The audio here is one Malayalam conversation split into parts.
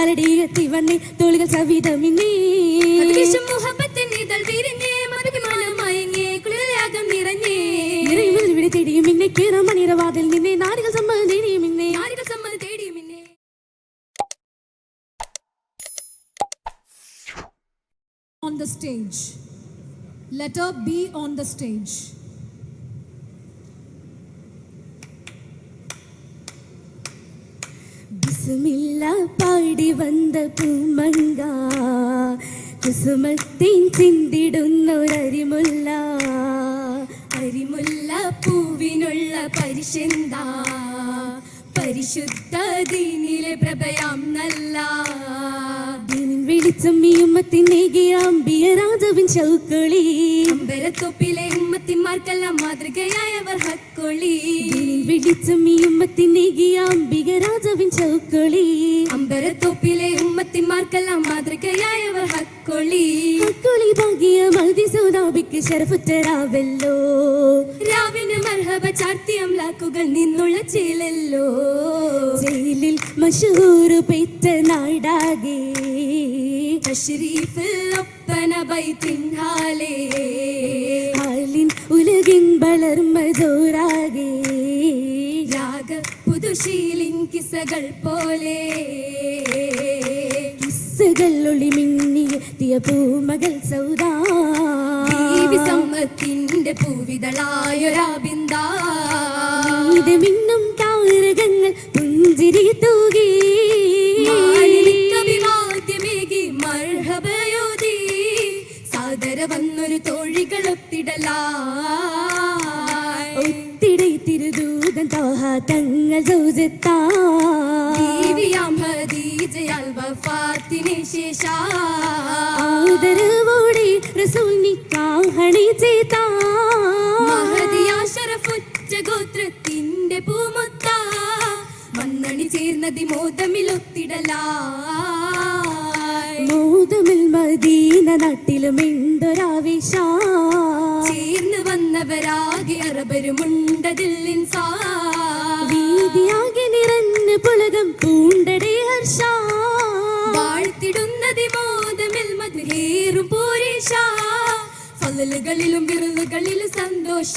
കാലടിയെത്തി വന്നേ തോളികൾ സവിതമിന്നേ തേടിയും മിന്നെ കേറാം മണിരവാതിൽ നിന്നെ നാരികൾ സമ്മതം തേടിയും മിന്നെ On the stage. Let her be on the stage. Bismillah പാടി വന്ന പൂമങ്ക കുസുമത്തിൻ ചിന്തിടുന്നൊരരിമുല്ല അരിമുല്ല പൂവിനുള്ള പരിശെന്താ പരിശുദ്ധ ദീനിലെ പ്രഭയാം നല്ല വെളിച്ചം ഈ ഉമ്മത്തിനേകിയാമ്പിയ രാജവിൻ ചൗക്കളി അമ്പരത്തൊപ്പിലെ ഉമ്മത്തിന്മാർക്കെല്ലാം മാതൃകയായവർ ഹക്കൊളി വെളിച്ചം ഈ ഉമ്മത്തിനേകിയാമ്പിക രാജവിൻ ചൗക്കളി അമ്പരത്തൊപ്പിലെ ഉമ്മത്തിന്മാർക്കെല്ലാം മാതൃകയായവർ ഹക്കൊളി ഹക്കൊളി ഭാഗ്യ മതി സൗദാബിക്ക് ശരഫുറ്റരാവല്ലോ രാവിന് മർഹബ ചാർത്തി അംലാക്കുകൾ നിന്നുള്ള ചേലല്ലോ ജയിലിൽ മഷൂറ് പെറ്റ നാടാകെ ഒപ്പന ബൈത്തിൻഹാലേ ഹാലിൻ ഉലകിൻ വളർമതോരാകെ രാഗ പുതുശീലിൻ കിസകൾ പോലെ കിസ്സുകൾ ഒളിമിന്നിയെത്തിയ പൂമകൾ സൗദാ സമ്മത്തിന്റെ പൂവിതളായൊരാബിന്ദാ മിന്നും താരകങ്ങൾ പുഞ്ചിരി തൂകി വന്നൊരു തോഴികൾ ഒത്തിടൈ തിരുദൂതൻ തോഹ തങ്ങൾ വഫാത്തിന് ശേഷാദരവോടെ റസൂൽ നിക്കാഹണി ചെയ്ത മഹദിയ ശറഫുറ്റ ഗോത്രത്തിന്റെ പൂമുത്ത മണ്ണണി ചേർന്നതി മോദമിലൊത്തിടലാ മോദമിൽ മദീന നാട്ടിലും എന്തൊരാവേശ ചേർന്ന് വന്നവരാകെ അറബരുമുണ്ടതിൽ വീതിയാകെ നിറഞ്ഞ് പുളകം പൂണ്ടടേ ഹർഷ വാഴ്ത്തിടുന്നതി മോദമിൽ മധുരേറും പോരേശ ഫളലുകളിലും വിരുളുകളിലും സന്തോഷ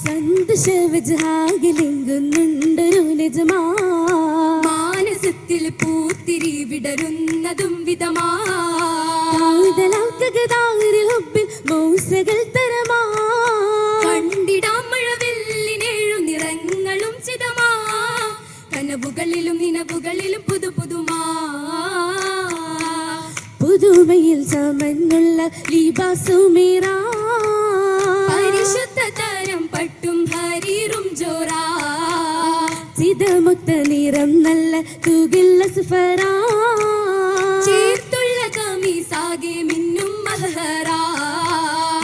സന്തോഷവജാകലിംഗുന്നുണ്ടൊരു നിജമാ മാനസത്തിൽ പൂത്തിരി വിടരുന്നതും വിധമാതലാക്കകതാരിൽ തരമാ കണ്ടിടാം മഴവെല്ലിനേഴും നിറങ്ങളും ചിതമാ കനവുകളിലും നിനവുകളിലും പുതുമാ പുതുമയിൽ ചമന്നുള്ള ലിബാസുമേറാ പരിശുദ്ധ തരം പട്ടും ഹരീറും ജോറാ ചിതമുക്ത നിറം നല്ല തൂകില്ല സുഫറാ ചേർത്തുള്ള കമീസാകെ മിന്നും മഹറാ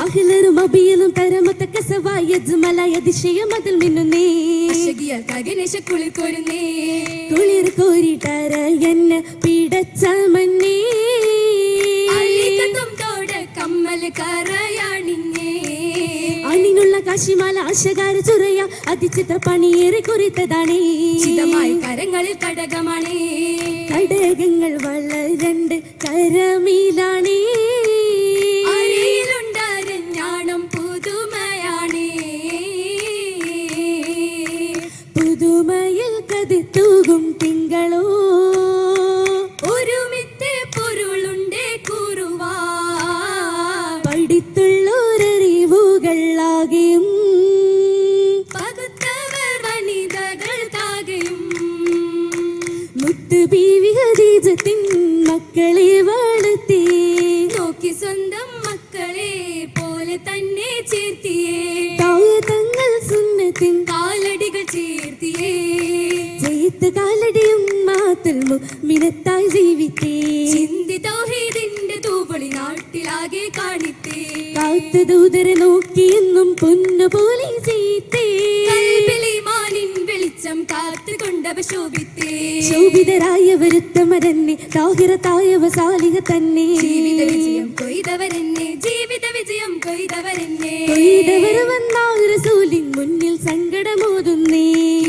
അഖിലരും അബിയലും തരമത്ത കസവായ ജമലായ അതിശയം അതിൽ മിന്നുന്നേ അശകിയ കഗനേശ കുളിർ കോരുന്നേ കുളിർ കോരിട്ടര എന്നെ പിടച്ച മന്നേ അലികത്തും തോട കമ്മൽ കറയാണിഞ്ഞേ അണിനുള്ള കാശിമാല ആശകാര ചുരയ അതിചിത്ര പണിയേറെ കുറിത്തതാണേ ചിതമായി കരങ്ങളിൽ കടകമാണേ കടകങ്ങൾ വളരണ്ട് കരമിലാണേ അരയിലുണ്ടരഞ്ഞാണം പുതുമയാണേ പുതുമയിൽ കതി തൂകും തിങ്കളോ ഒരുമിത്തെ പൊരുളുണ്ടേ കൂറുവാ പഠിത്തുള്ളോരറിവുകളാകെയും പകുത്തവർ വനിതകൾക്കാകെയും മുത്തു ബീവി ഖദീജത്തിൻ മക്കളെ വളർത്തി നോക്കി സ്വന്തം മക്കളെ പോലെ തന്നെ ചേർത്തിയേ തങ്ങൾ സുന്നത്തിൻ കാലടികൾ ചേർത്തിയേ ചെയ്ത്ത് കാലടിയും മാത്തൽ മിനത്തായി ജീവിത്തേ ചിന്തി തൗഹീദിന്റെ തൂവളി നാട്ടിലാകെ കാണിത്തേ കാത്തു ദൂതരെ നോക്കിയെന്നും പൊന്നുപോലെ ചെയ്തേ കൽബിലിമാനിൻ വെളിച്ചം കാത്തുകൊണ്ടവ ശോഭിത്തേ ശോഭിതരായവരുത്തമരന്നെ താഹിറത്തായവ സാലിഹ തന്നെ ജീവിത വിജയം കൊയ്തവരെന്നെ ജീവിത വിജയം കൊയ്തവരെന്നെ കൊയ്തവർ വന്നാൽ റസൂലിൻ മുന്നിൽ സങ്കടമോതുന്നേ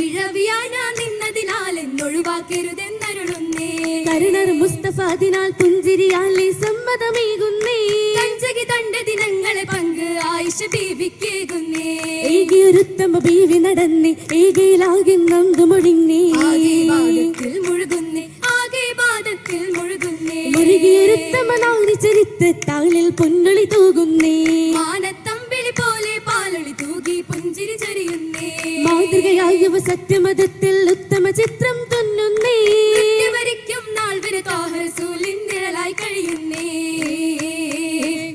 ഇഴവിയാ ഞാൻ നിന്നതിനാൽ എന്നൊഴിവാക്കരുതെന്നരുൾ തൊഴുന്നേ. കരുണർ മുസ്തഫ അതിനാൽ പുഞ്ചിരിയാലെ സമ്മതമേകുന്നേ. കഞ്ചകി തണ്ട ദിനങ്ങളെ പങ്ക് ആയിഷ ബീവിക്കേകുന്നേ. ഏകിയൊരുത്തമ ബീവി നടന്നേ, ഏകയിലാകെ നന്ദു മുഴിഞ്ഞേ. ആകെ വാദത്തിൽ മുഴുകുന്നേ, ആകെ വാദത്തിൽ മുഴുകുന്നേ. മുരുകിയൊരുത്തമ നാരി ചരിത്ത് താളിൽ പൊന്നൊളി തൂകുന്നേ. മാനത്തമ്പിളി പോലെ പാലൊളി തൂകി പുഞ്ചിരി ചൊരിയുന്നേ. മാതൃകയായവ സത്യമതത്തിൽ ഉത്തമ ചിത്രം തുന്നുന്നേ. വരിക്കും നാൾ വരെ ത്വാഹ റസൂലിൻ നിഴലായി കഴിയുന്നേ.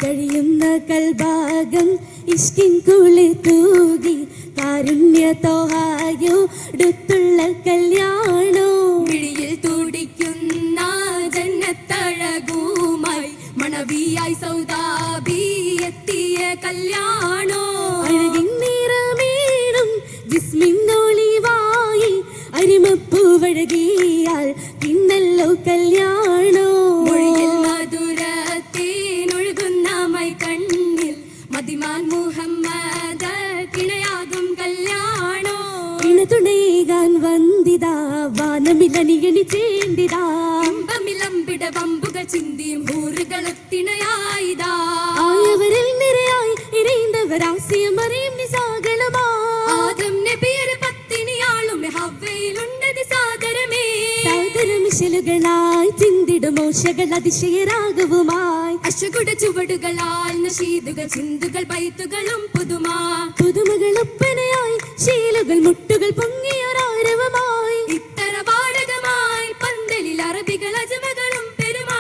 കഴിയുന്ന കൽഭാഗം ഇഷ്കിൻ കുളി തൂകി കാരുണ്യ തോഹായോടുത്തുള്ള കല്യാണോ. മിഴിയിൽ തുടിക്കുന്ന ജന്നത്തഴകുമായി മണവിയായി സൗദാബി എത്തിയ കല്യാണോ. അഴകിൻ നിറമേടും ജിസ്മിന്നൊളിവായി അരിമപ്പൂവഴകിയാൽ ഇന്നല്ലോ കല്യാണോ. മൊഴിയിൽ മധുരത്തേനൊഴുകുന്ന മൈ കണ്ണിൽ മദിമാൻ മുഹമ്മദ് കിണയാകും കല്യാണോ. ഇണതുണയേകാൻ വന്ദിതാ വാനമിലണിയണി ചേണ്ടിതാ. ഇമ്പമിലമ്പിട വമ്പുകൾ ചിന്തിയും ഹൂറുകളത്തിണയായിതാ. ആയവരിൽ നിരയായി ഇരയുന്നവരാസിയമറിയും നിസാകളമാ. ആദം നബിയുടെ പത്തിനിയാളും ഹവ്വയിലുണ്ടത് സാദരമേ. സാദരമിശലുകളായി ചിന്തിടും മോശകൾ അതിശയരാഗവുമായി. അശകുട ചുവടുകളാൽ നശീതുകൾ ചിന്തുകൾ ബൈത്തുകളും പുതുമാ. പുതുമകൾ ഒപ്പനയായി ശീലുകൾ മുട്ടുകൾ പൊങ്ങിയൊരാരവമായി. ഇത്തര വാടകമായി പന്തലിൽ അറബികൾ അജമകളും പെരുമാ.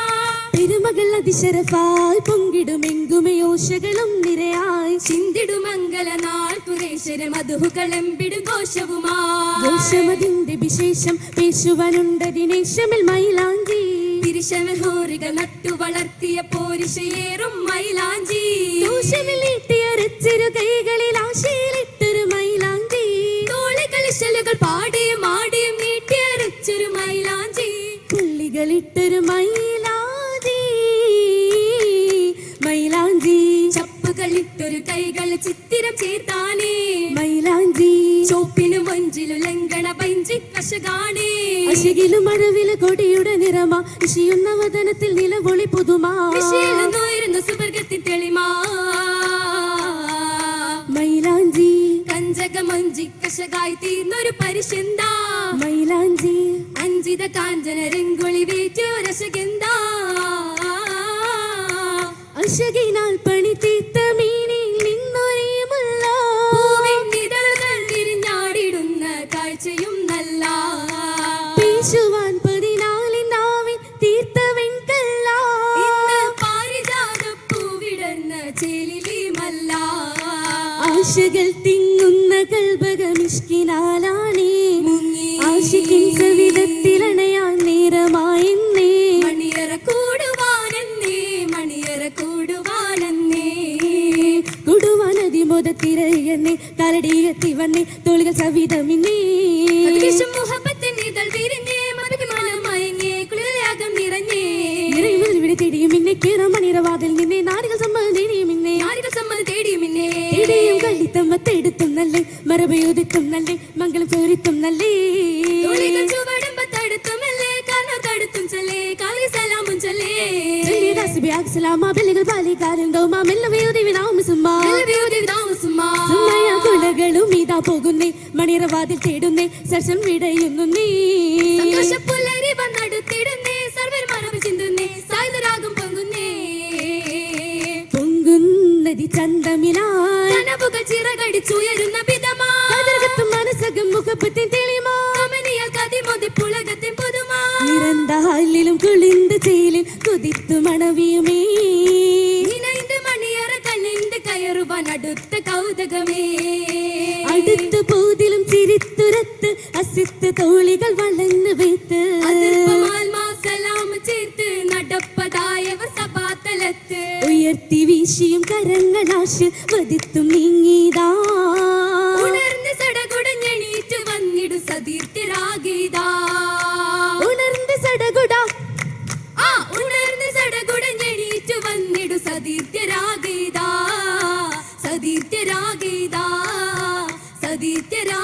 പെരുമകൾ അതിശരഫായി പൊങ്കിടുമെങ്കുമയോശകളും നിരയായി. ചിന്തിടുമംഗല നാൾ കുറേശ്വര മധുഹുകളെമ്പിടും ഘോഷവുമാ. ദോഷമതിന്റെ വിശേഷം പേശുവാനുണ്ടതിനേഷമിൽ മൈലാഞ്ചി. തിരിശമഹോറികൾ നട്ടു വളർത്തിയ പോരിശയേറും മൈലാഞ്ചി. ദോഷമില്ലിട്ടിയരച്ചിരു കൈകളിൽ ആശയിലിട്ടൊരു മൈലാഞ്ചി. തോളികളിശലുകൾ പാടിയും ആടിയും നീട്ടിയരച്ചൊരു മൈലാഞ്ചി. പുള്ളികളിട്ടൊരു മൈലാഞ്ചി. മൈലാഞ്ചി ചപ്പുകളിട്ടൊരു കൈകൾ ചിത്തിരം ചേർത്താനേ. മൈലാഞ്ചി ചോപ്പിനും വഞ്ചിലും ലംഘന പഞ്ചി കശകാണേ. അശകിലും അഴവില് കൊടിയുടെ നിറമാ. ഇഷിയുന്ന വദനത്തിൽ നിലവൊളി പുതുമാ. വിശേലുന്നോയിരുന്ന സുവർഗത്തിൻ തെളിമാ. മൈലാഞ്ചി കഞ്ചകമഞ്ചി കശകായി തീർന്നൊരു പരിശന്താ. മൈലാഞ്ചി അഞ്ചിത കാഞ്ചന രംഗൊളി വേറ്റോരശകെന്താ. അശകിനാൽ പണി തീർത്ത മീനിൽ നിന്നൊരേമുള്ള. പൂവിൻ ഇതളുകൾ വിരിഞ്ഞാടിടുന്ന കാഴ്ചയും നല്ല. പേശുവാൻ 14 നാവിൻ തീർത്ത വെൺകല്ല. ഇന്ന് പാരിജാതപ്പൂവിടർന്ന ചേലിലിമല്ല. ആശകൾ തിങ്ങുന്ന കൽബകമിഷ്കിനാലാണേ. മുങ്ങി ആശിക്കിൻ സവിധത്തിലണയാൻ നേരമായെന്നേ. മണിയറ കൂടുവാനെന്നേ, മണിയറ കൂടുവാനെന്നേ. കൊടുവാനതി മുതത്തിരയെന്നേ. കരടിയെത്തി വന്നേ തോളികൾ സവിധമിന്നേ. അതിവിഷം മുഹബത്തിൻ ഇതൾ വിരിഞ്ഞേ. മധുരമാനം മയങ്ങേ, കുളിരയാകം നിറഞ്ഞേ. നിറയുമുതൽ ഇവിടെ തേടിയും ഇന്നെ കേറാം മണിറവാതിൽ നിന്നെ. നാരികൾ സമ്മതം തേടിയും ഇന്നെ. നാരികൾ സമ്മതം തേടിയുമിന്നേ. തേടിയും കള്ളിത്തമ്മത്തെടുത്തും നല്ലേ. മറവയൊതുത്തും നല്ലേ. മംഗളം ചോരിത്തും നല്ലേ. തോളികൾ ചുവടുമ്പത്തടുത്തുമല്ലേ. കാനോ തടുത്തും ചൊല്ലേ, കാലി സലാമും ചൊല്ലേ. ബലികൾ പാലിക്കാരൻ ദോമാ മെല്ലവയോതി സുമ്മാ. സുമ്മയ കുലകളും ഇതാ പോകുന്നേ. മണിറവാതിൽ തേടുന്നേ. സർഷം വിടയുന്നു നീ. സന്തോഷപ്പുലരി വന്നടുത്തിടുന്നേ. സർവർ മറവ് ചിന്തുന്നേ. സായുധരാഗം പൊങ്ങുന്നേ. പൊങ്ങുന്നതി ചന്തമിനായി. കനവുകൾ ചിറകടിച്ചുയരുന്ന വിധമാ. കതിർകത്തും മനസ്സകം മുഖപ്പത്തിൻ തെളിമാ. കമനിയാൽ കതിമൊതി പുളകത്തിൻ പുതുമാ. നിറന്താലിലും കുളിന്ത ചേലിൽ കുതിത്തു മണവിയുമേ. നിനൈந்து മണിയറ കണ്ണിന്റെ കയറുവാൻ അടുത്ത കൗതുകമേ. അടുത്ത പോതിലും ചിരിത്തുരത്ത് അസിത്ത് തോളികൾ വളർന്നു വെത്ത്. അതിർപ്പമാൽ മാസലാം ചേർത്ത് നടപ്പതായവർ സഭാതലത്ത്. ഉയർത്തി വീശിയും കരങ്ങളാശ് വധിത്തും നീങ്ങിതാ. ഉണർന്ന് സടകുടഞ്ഞെണീറ്റ് വന്നിടു സതീർത്ഥരാഗീതാ. ഉണർന്ന് സടകുട ഉണർന്ന് സടകുടഞ്ഞെണീറ്റ് വന്നിടു സതീർത്ഥരാഗീതാ. സതീർത്ഥരാഗീതാ. സതീർത്ഥരാ